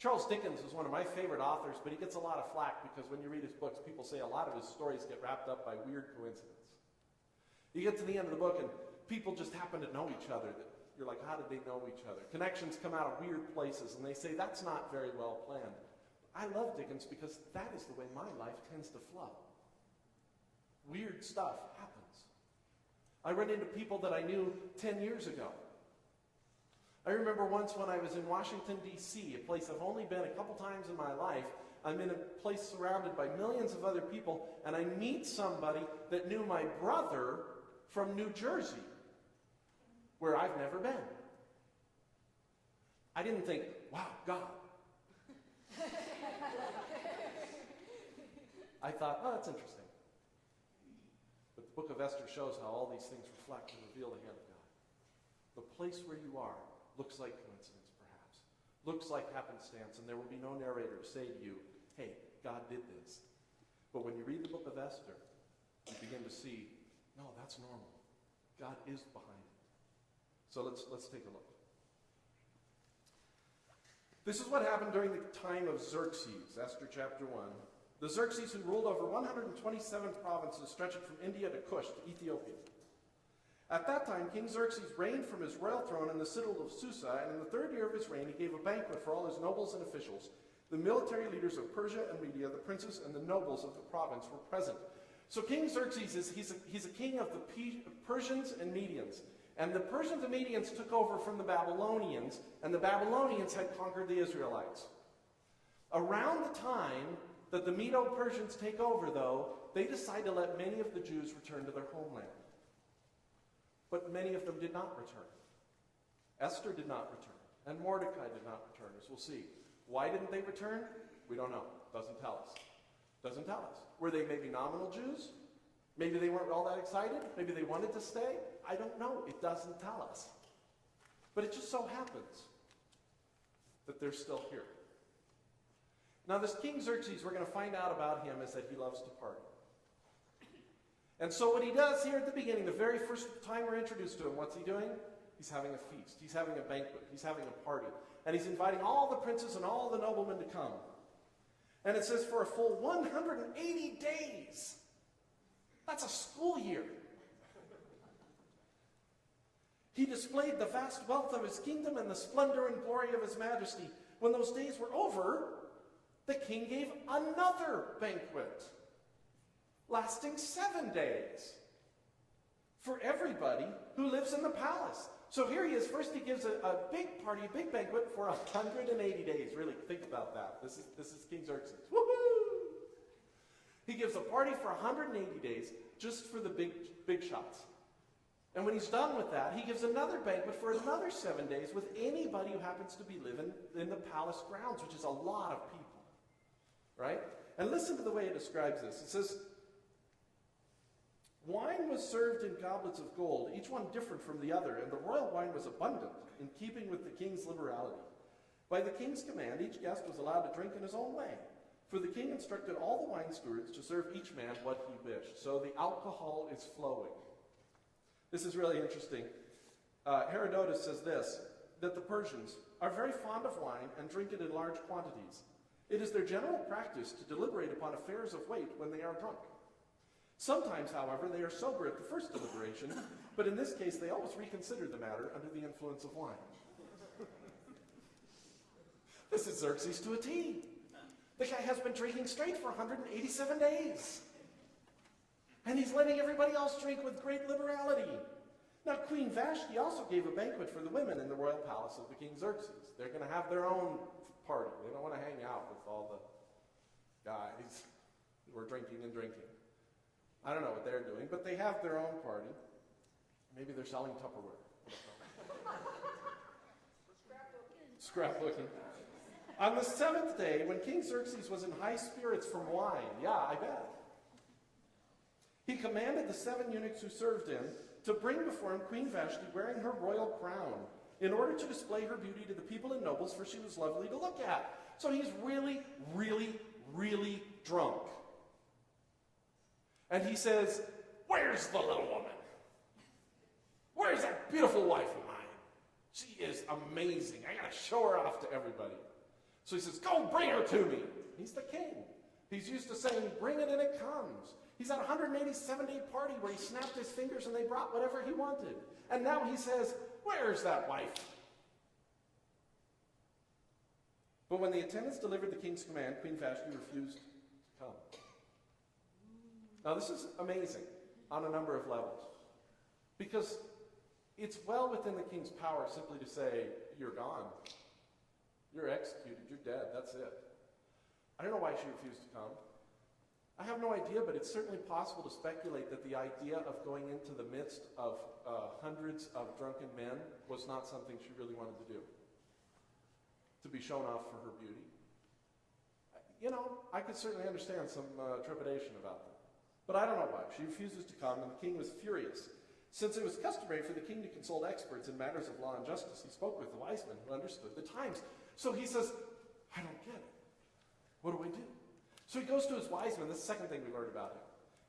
Charles Dickens is one of my favorite authors, but he gets a lot of flack because when you read his books, people say a lot of his stories get wrapped up by weird coincidence. You get to the end of the book and people just happen to know each other. You're like, how did they know each other? Connections come out of weird places, and they say that's not very well planned. I love Dickens because that is the way my life tends to flow. Weird stuff happens. I run into people that I knew 10 years ago. I remember once when I was in Washington, D.C., a place I've only been a couple times in my life. I'm in a place surrounded by millions of other people, and I meet somebody that knew my brother from New Jersey, where I've never been. I didn't think, wow, God. I thought, oh, that's interesting. But the book of Esther shows how all these things reflect and reveal the hand of God. The place where you are looks like coincidence, perhaps. Looks like happenstance, and there will be no narrator to say to you, hey, God did this. But when you read the book of Esther, you begin to see, no, that's normal. God is behind it. So let's take a look. This is what happened during the time of Xerxes, Esther chapter 1. The Xerxes who ruled over 127 provinces stretching from India to Kush to Ethiopia. At that time, King Xerxes reigned from his royal throne in the citadel of Susa, and in the 3rd year of his reign he gave a banquet for all his nobles and officials. The military leaders of Persia and Media, the princes and the nobles of the province were present. So King Xerxes, he's a king of the Persians and Medians. And the Persians and Medians took over from the Babylonians, and the Babylonians had conquered the Israelites. Around the time that the Medo-Persians take over, though, they decide to let many of the Jews return to their homeland. But many of them did not return. Esther did not return, and Mordecai did not return, as we'll see. Why didn't they return? We don't know. Doesn't tell us. Doesn't tell us. Were they maybe nominal Jews? Maybe they weren't all that excited? Maybe they wanted to stay? I don't know. It doesn't tell us. But it just so happens that they're still here. Now, this King Xerxes, we're going to find out about him, is that he loves to party. And so what he does here at the beginning, the very first time we're introduced to him, what's he doing? He's having a feast. He's having a banquet. He's having a party. And he's inviting all the princes and all the noblemen to come. And it says for a full 180 days. That's a school year. He displayed the vast wealth of his kingdom and the splendor and glory of his majesty. When those days were over, the king gave another banquet, lasting 7 days, for everybody who lives in the palace. So here he is. First he gives a big party, a big banquet for 180 days. Really, think about that. This is King Xerxes. Woohoo! He gives a party for 180 days just for the big shots. And when he's done with that, he gives another banquet for another 7 days with anybody who happens to be living in the palace grounds, which is a lot of people. Right? And listen to the way it describes this. It says, wine was served in goblets of gold, each one different from the other, and the royal wine was abundant, in keeping with the king's liberality. By the king's command, each guest was allowed to drink in his own way. For the king instructed all the wine stewards to serve each man what he wished. So the alcohol is flowing. This is really interesting. Herodotus says this, that the Persians are very fond of wine and drink it in large quantities. It is their general practice to deliberate upon affairs of weight when they are drunk. Sometimes, however, they are sober at the first deliberation, but in this case they always reconsider the matter under the influence of wine. This is Xerxes to a T. The guy has been drinking straight for 187 days. And he's letting everybody else drink with great liberality. Now, Queen Vashti also gave a banquet for the women in the royal palace of the King Xerxes. They're going to have their own party. They don't want to hang out with all the guys who are drinking and drinking. I don't know what they're doing, but they have their own party. Maybe they're selling Tupperware. Scrapbooking. On the 7th day, when King Xerxes was in high spirits from wine, yeah, I bet, he commanded the 7 eunuchs who served him to bring before him Queen Vashti wearing her royal crown, in order to display her beauty to the people and nobles, for she was lovely to look at. So he's really, really, really drunk. And he says, where's the little woman? Where's that beautiful wife of mine? She is amazing. I got to show her off to everybody. So he says, go bring her to me. He's the king. He's used to saying, bring it and it comes. He's at a 187-day party where he snapped his fingers and they brought whatever he wanted. And now he says, where's that wife? But when the attendants delivered the king's command, Queen Vashti refused to come. Now this is amazing on a number of levels. Because it's well within the king's power simply to say, you're gone. You're executed. You're dead. That's it. I don't know why she refused to come. I have no idea, but it's certainly possible to speculate that the idea of going into the midst of hundreds of drunken men was not something she really wanted to do. To be shown off for her beauty. You know, I could certainly understand some trepidation about that. But I don't know why. She refuses to come, and the king was furious. Since it was customary for the king to consult experts in matters of law and justice, he spoke with the wise men who understood the times. So he says, I don't get it. What do we do? So he goes to his wise men. This is the second thing we learned about him.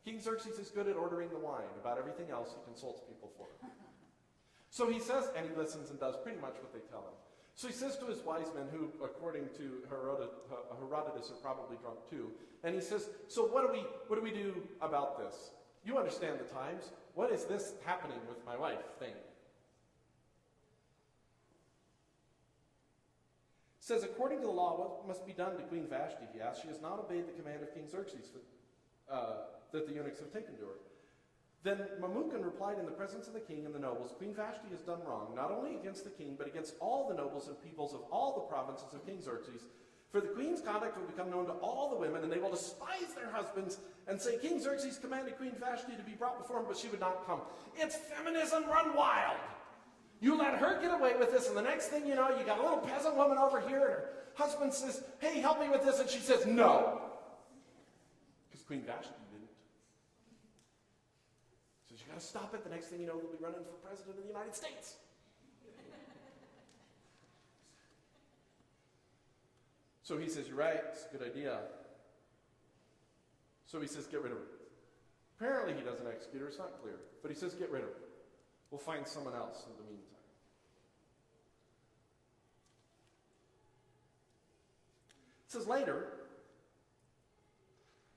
King Xerxes is good at ordering the wine. About everything else, he consults people for him. So he says, and he listens and does pretty much what they tell him. So he says to his wise men, who, according to Herodotus, are probably drunk too, and he says, so what do we do about this? You understand the times. What is this happening with my wife thing? It says, according to the law, what must be done to Queen Vashti, he asked. She has not obeyed the command of King Xerxes that the eunuchs have taken to her. Then Memucan replied in the presence of the king and the nobles, Queen Vashti has done wrong, not only against the king, but against all the nobles and peoples of all the provinces of King Xerxes. For the queen's conduct will become known to all the women, and they will despise their husbands and say, King Xerxes commanded Queen Vashti to be brought before him, but she would not come. It's feminism run wild. You let her get away with this, and the next thing you know, you got a little peasant woman over here, and her husband says, hey, help me with this, and she says, no. Because Queen Vashti didn't. So you got to stop it. The next thing you know, we'll be running for president of the United States. So he says, you're right, it's a good idea. So he says, get rid of her. Apparently he doesn't execute her, it's not clear. But he says, get rid of her. We'll find someone else in the meantime. It says later,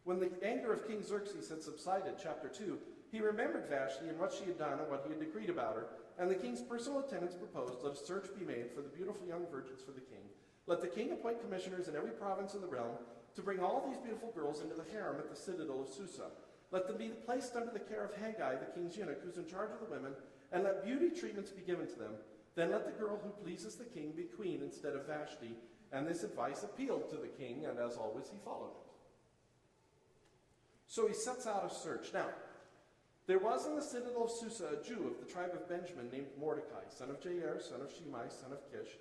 when the anger of King Xerxes had subsided, chapter 2, he remembered Vashti and what she had done and what he had decreed about her. And the king's personal attendants proposed, let a search be made for the beautiful young virgins for the king. Let the king appoint commissioners in every province of the realm to bring all these beautiful girls into the harem at the citadel of Susa. Let them be placed under the care of Haggai, the king's eunuch, who's in charge of the women, and let beauty treatments be given to them. Then let the girl who pleases the king be queen instead of Vashti. And this advice appealed to the king, and as always, he followed it. So he sets out a search. Now, there was in the citadel of Susa a Jew of the tribe of Benjamin named Mordecai, son of Jair, son of Shimei, son of Kish,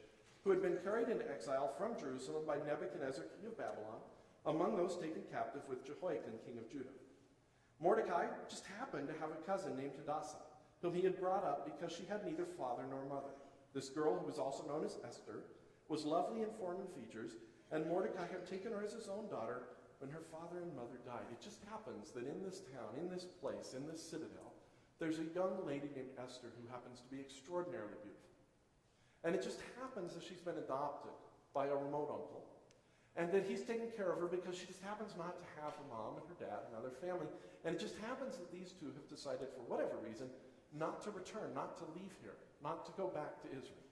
who had been carried into exile from Jerusalem by Nebuchadnezzar, king of Babylon, among those taken captive with Jehoiakim, king of Judah. Mordecai just happened to have a cousin named Hadassah, whom he had brought up because she had neither father nor mother. This girl, who was also known as Esther, was lovely in form and features, and Mordecai had taken her as his own daughter when her father and mother died. It just happens that in this town, in this place, in this citadel, there's a young lady named Esther who happens to be extraordinarily beautiful. And it just happens that she's been adopted by a remote uncle, and that he's taken care of her because she just happens not to have a mom and her dad and other family. And it just happens that these two have decided, for whatever reason, not to return, not to leave here, not to go back to Israel.